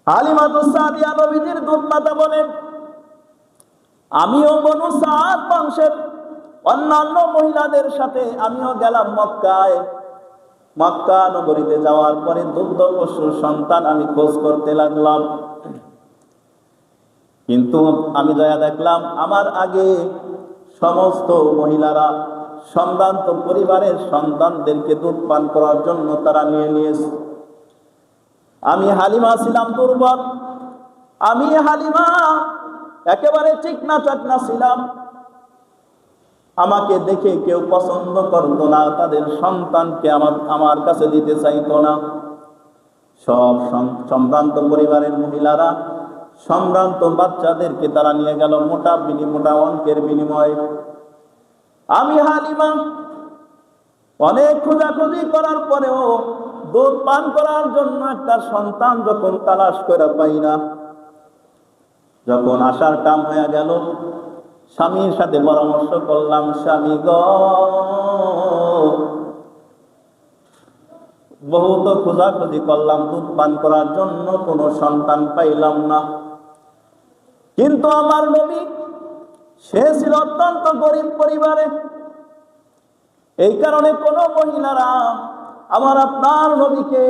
হালিমাতুস সাদিয়া নবীজির দুধ মাতা বলেন, আমিও বনু সাদ বংশের অন্যান্য মহিলাদের সাথে আমিও গেলাম মক্কায়। মক্কা নগরীতে যাওয়ার পরে দুগ্ধ পশুর সন্তান আমি খোঁজ করতে লাগলাম। কিন্তু আমি দয়া দেখলাম আমার আগে সমস্ত মহিলারা সম্ভ্রান্ত পরিবারের সন্তানদেরকে দুধ পান করার জন্য তারা নিয়ে নিয়েছে। আমি হালিমা ছিলাম দুর্বল, আমি হালিমা একেবারে চিকনা চাকনা ছিলাম। আমাকে দেখে কেউ পছন্দ করতো না, তাদের সন্তানকে আমার কাছে দিতে চাইতো না। সব সম্ভ্রান্ত পরিবারের মহিলারা সম্ভ্রান্ত বাচ্চাদেরকে তারা নিয়ে গেল মোটা অঙ্কের বিনিময়ে। আমি হালিমা অনেক খোঁজাখুঁজি করার পরেও দুধ পান করার জন্য একটা সন্তান যখন তালাশ করে পাই না, যখন আসার টাইম হয়ে গেল, স্বামীর সাথে পরামর্শ করলাম, স্বামী গো, বহুত খোঁজাখুঁজি করলাম দুধ পান করার জন্য, কোনো সন্তান পাইলাম না। কিন্তু আমার নবী সে ছিল অত্যন্ত গরিব পরিবারে, এই কারণে কোন মহিলারা আমার আপনার নবীকে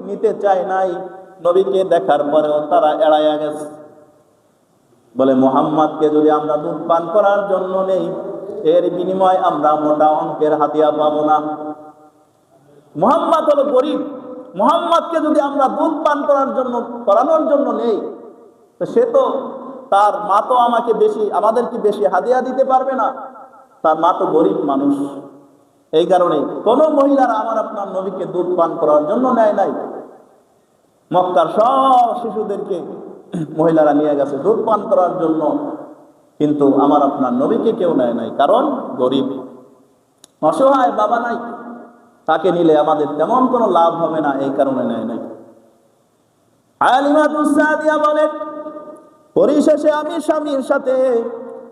নিতে চায় নাই। নবীকে দেখার পরেও তারা এড়াইয়া গেছে। বলে, মুহাম্মদকে যদি আমরা দুধ পান করার জন্য নেই, এর বিনিময়ে আমরা মোটা অঙ্কের হাদিয়া পাবো না। মুহাম্মদ হলো গরিব, মুহাম্মদকে যদি আমরা দুধ পান করানোর জন্য নেই, তো সে তো, তার মা তো আমাদেরকে বেশি হাদিয়া দিতে পারবে না, তার মা তো গরিব মানুষ। এই কারণে কোন মহিলারা আমার আপনার নবীকে দুধ পান করার জন্য নেয় নাই। মক্কার সব শিশুদেরকে মহিলারা নিয়ে গেছে দুধ পান করার জন্য, কিন্তু আমার আপনার নবীকে কেউ নেয় নাই, কারণ গরিব অসহায়, বাবা নাই, তাকে নিলে আমাদের তেমন কোনো লাভ হবে না, এই কারণে নেয় নাই। হালিমাতুস সাদিয়া বলেন, পরিশেষে আমি স্বামীর সাথে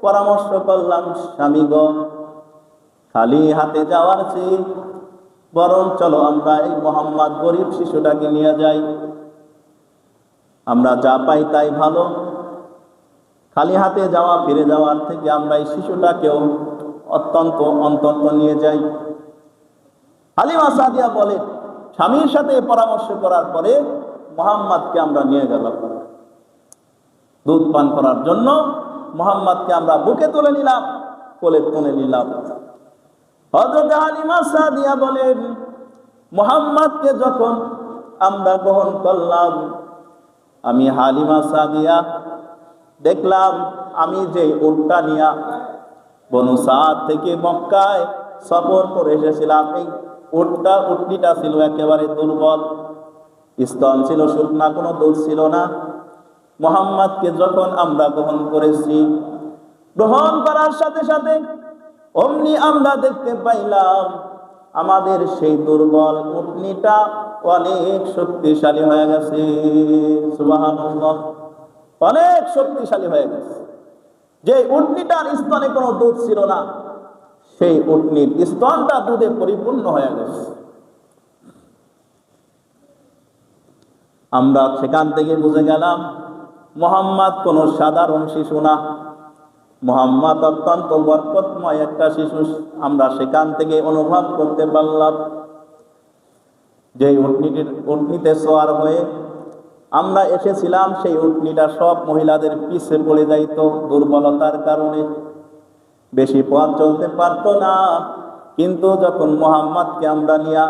পরামর্শ করলাম, স্বামী গো, খালি হাতে যাওয়ার চেয়ে বরং চলো আমরা এই মুহাম্মদ গরিব শিশুটাকে নিয়ে যাই, আমরা যা পাই তাই ভালো। খালি হাতে ফিরে যাওয়ার থেকে আমরা এই শিশুটাকেও অন্তত নিয়ে যাই। হালিমা সাদিয়া বলে, স্বামীর সাথে পরামর্শ করার পরে মুহাম্মদকে আমরা নিয়ে গেলাম দুধ পান করার জন্য। মুহাম্মদকে আমরা বুকে তুলে নিলাম, কোলে তুলে নিলাম। হযরত হালিমা সাদিয়া বলেন, মুহাম্মদকে যখন আমরা গ্রহণ করলাম, আমি হালিমা সাদিয়া দেখলাম, আমি যে উটটা নিয়া বনু সাদ থেকে মক্কায় সফর করে এসেছিলাম, এই উটনিটা ছিল একেবারে দুর্বল, স্তন ছিল শুকনা, কোনো দুধ ছিল না। মুহাম্মদকে যখন আমরা গ্রহণ করেছি, গ্রহণ করার সাথে সাথে অমনি আমরা দেখতে পাইলাম আমাদের সেই দুর্বল উটনিটা অনেক শক্তিশালী হয়ে গেছে। সুবহানাল্লাহ, অনেক শক্তিশালী হয়ে গেছে। যে উটনিটার স্তনে কোনো দুধ ছিল না, সেই উটনির স্তনটা দুধে পরিপূর্ণ হয়ে গেছে। আমরা সেখান থেকে বুঝে গেলাম মুহাম্মদ কোনো সাধারণ শিশু না, মুহাম্মদ অত্যন্ত বরকতময় একটা শিশু। আমরা সেখান থেকে অনুভব করতে পারলাম যে উটনিতে সওয়ার হয়ে আমরা এসেছিলাম, সেই উটনিটা সব মহিলাদের পিছে পড়ে যাইত, দুর্বলতার কারণে বেশি পথ চলতে পারতো না। কিন্তু যখন মুহাম্মদকে আমরা নিয়ে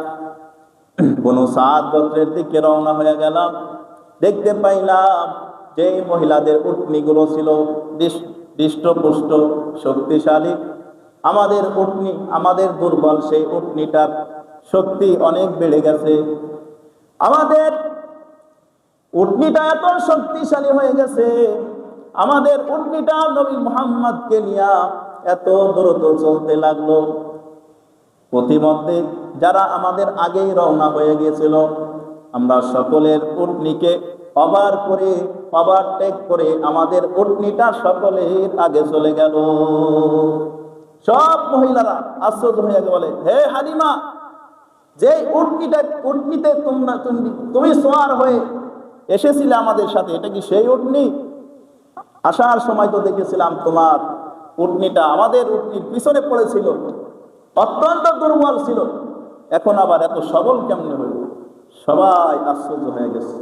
বনু সাদ গোত্রের দিকে রওনা হয়ে গেলাম, দেখতে পাইলাম যে মহিলাদের উটনিগুলো ছিল হৃষ্টপুষ্ট, শক্তিশালী। আমাদের দুর্বল সেই উটনিটার শক্তি অনেক বেড়ে গেছে। আমাদের উটনিটা এত শক্তিশালী হয়ে গেছে, আমাদের উটনিটা নবী মুহাম্মদকে নিয়ে এত দ্রুত চলতে লাগলো। প্রতিমধ্যে যারা আমাদের আগেই রওনা হয়ে গিয়েছিল, আমরা সকলের উটনিকে ওভারটেক করে আমাদের উটনিটা সকলের আগে চলে গেল। সব মহিলারা আশ্চর্য হয়ে বলে, হে হালিমা, যে উটনিতে তুমি সওয়ার হয়ে এসেছিলে আমাদের সাথে, এটা কি সেই উটনি? আসার সময় তো দেখেছিলাম তোমার উটনিটা আমাদের উটনির পিছনে পড়েছিল, অত্যন্ত দুর্বল ছিল, এখন আবার এত সবল কেমনে হইল? সবাই আশ্চর্য হয়ে গেছে।